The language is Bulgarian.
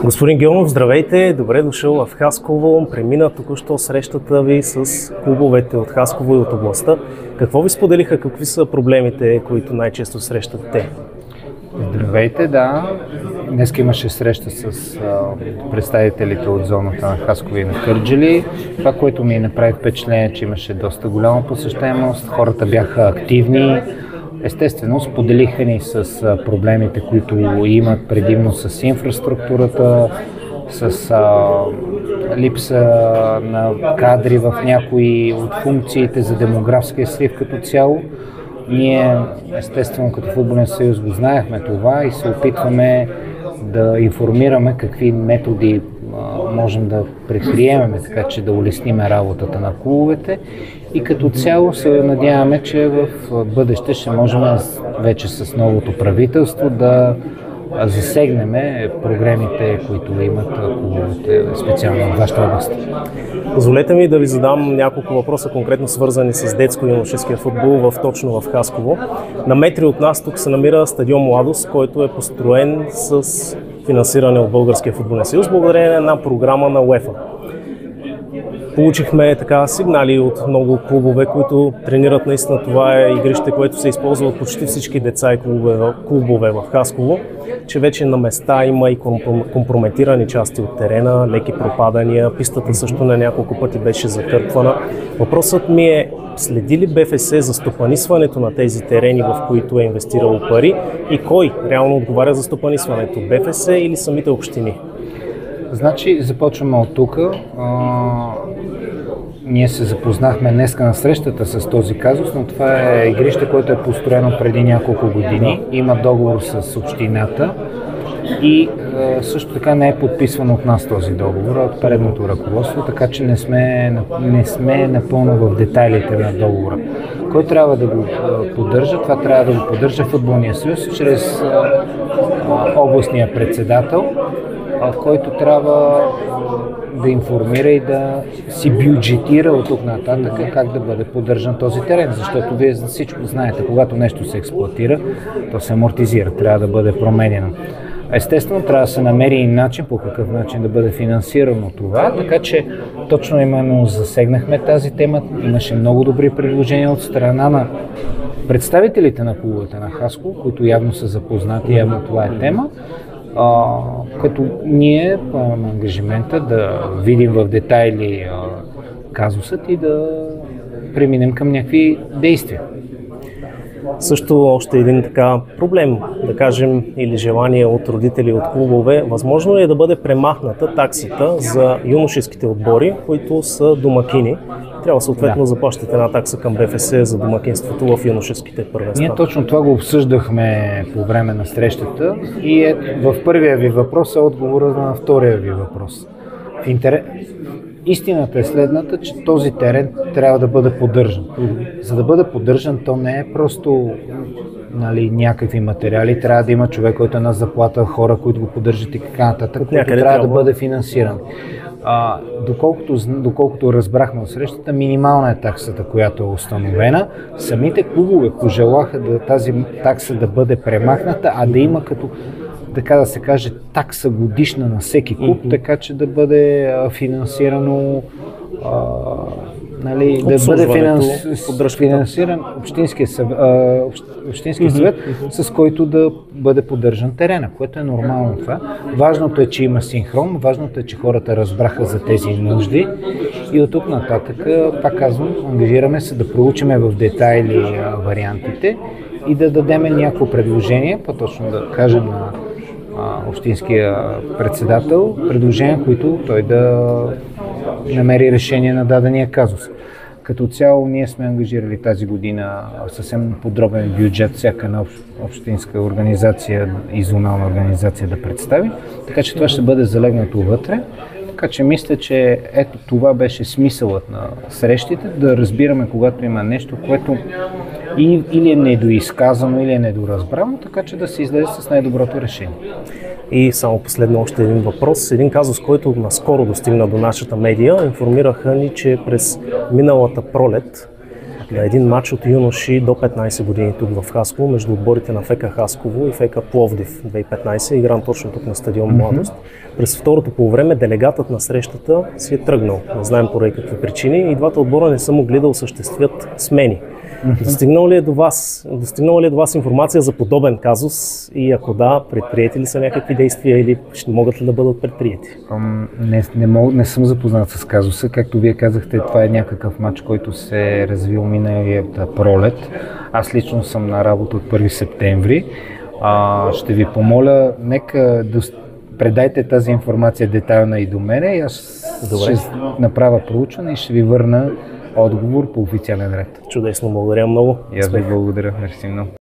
Господин Геонов, здравейте! Добре дошъл в Хасково. Премина току-що срещата ви с клубовете от Хасково и от областта. Какво ви споделиха? Какви са проблемите, които най-често срещат те? Здравейте, да. Днес имаше среща с представителите от зоната на Хасково и на Кърджали. Това, което ми направи впечатление, че имаше доста голяма посещаемост, хората бяха активни. Естествено, споделиха ни с проблемите, които имат предимно с инфраструктурата, с липса на кадри в някои от функциите за демографския срив като цяло. Ние, естествено, като Футболен съюз го знаехме това и се опитваме да информираме какви методи можем да предприемем, така че да улесниме работата на клубовете. И като цяло се надяваме, че в бъдеще ще можем вече с новото правителство да засегнем програмите, които имат клубовете, специално в вашата област. Позволете ми да ви задам няколко въпроса, конкретно свързани с детско-юношеския футбол точно в Хасково. На метри от нас тук се намира стадион Младост, който е построен с финансиране от Българския футболен съюз, благодарение на една програма на УЕФА. Получихме сигнали от много клубове, които тренират наистина. Това е игрище, което се използва от почти всички деца и клубове в Хасково, че вече на места има и компрометирани части от терена, леки пропадания, пистата също на няколко пъти беше закърпвана. Въпросът ми е, следи ли БФС за стопанисването на тези терени, в които е инвестирало пари, и кой реално отговаря за стопанисването? БФС или самите общини? Значи, започваме от тук. Ние се запознахме днеска на срещата с този казус, но това е игрище, което е построено преди няколко години. Има договор с общината и също така не е подписван от нас този договор, от предното ръководство, така че не сме напълно в детайлите на договора. Кой трябва да го поддържа? Това трябва да го поддържа Футболния съюз чрез областния председател, който трябва да информира и да си бюджетира от тук нататък как да бъде поддържан този терен, защото вие всичко знаете, когато нещо се експлоатира, то се амортизира, трябва да бъде променено. Естествено, трябва да се намери и начин, по какъв начин да бъде финансирано това, така че точно именно засегнахме тази тема. Имаше много добри предложения от страна на представителите на клубовете на Хасково, които явно са запознати, явно това е тема. Като ние поемаме ангажимента да видим в детайли казусът и да преминем към някакви действия. Също още един проблем, да кажем, или желание от родители от клубове, възможно ли е да бъде премахната таксата за юношеските отбори, които са домакини? Трябва съответно да заплащате една такса към БФС за домакинството в юношеските първенства. Ние точно това го обсъждахме по време на срещата и в първия ви въпрос е отговора на втория ви въпрос. Истината е следната, че този терен трябва да бъде поддържан. За да бъде поддържан, то не е просто някакви материали, трябва да има човек, който е на заплата, хора, които го поддържат и така нататък, който трябва да бъде финансиран. Доколкото разбрахме от срещата, минимална е таксата, която е установена. Самите клубове пожелаха тази такса да бъде премахната, а да има като, така да се каже, такса годишна на всеки клуб, така че да бъде финансирано, да бъде финансиран Общинския съвет, с който да бъде поддържан терена, което е нормално това. Важното е, че има синхрон, важното е, че хората разбраха за тези нужди и от тук нататък, пак казвам, ангажираме се да проучиме в детайли вариантите и да дадем някакво предложение, по-точно да кажем на общинския председател, предложения, които той да намери решение на дадения казус. Като цяло ние сме ангажирали тази година съвсем подробен бюджет, всяка една общинска организация и зонална организация да представи, така че това ще бъде залегнато вътре. Така че мисля, че ето това беше смисълът на срещите, да разбираме когато има нещо, което или е недоизказано, или е недоразбрано, така че да се излезе с най-доброто решение. И само последно още един въпрос. Един казус, който наскоро достигна до нашата медия, информираха ни, че през миналата пролет на един матч от юноши до 15 години тук в Хасково, между отборите на ФК Хасково и ФК Пловдив 2015, игран точно тук на стадион Младост. През второто полувреме делегатът на срещата си е тръгнал, не знаем поради какви причини, и двата отбора не са могли да осъществят смени. Достигнала ли е до вас информация за подобен казус и ако да, предприети ли са някакви действия или ще могат ли да бъдат предприяти? Не съм запознат с казуса. Както вие казахте, това е някакъв матч, който се е развил миналията пролет. Аз лично съм на работа от 1 септември. Ще ви помоля, нека да предайте тази информация детайлна и до мене и аз ще направя проучване и ще ви върна отговор по официален ред. Чудесно, благодаря много. И аз ви благодаря. Мерси много.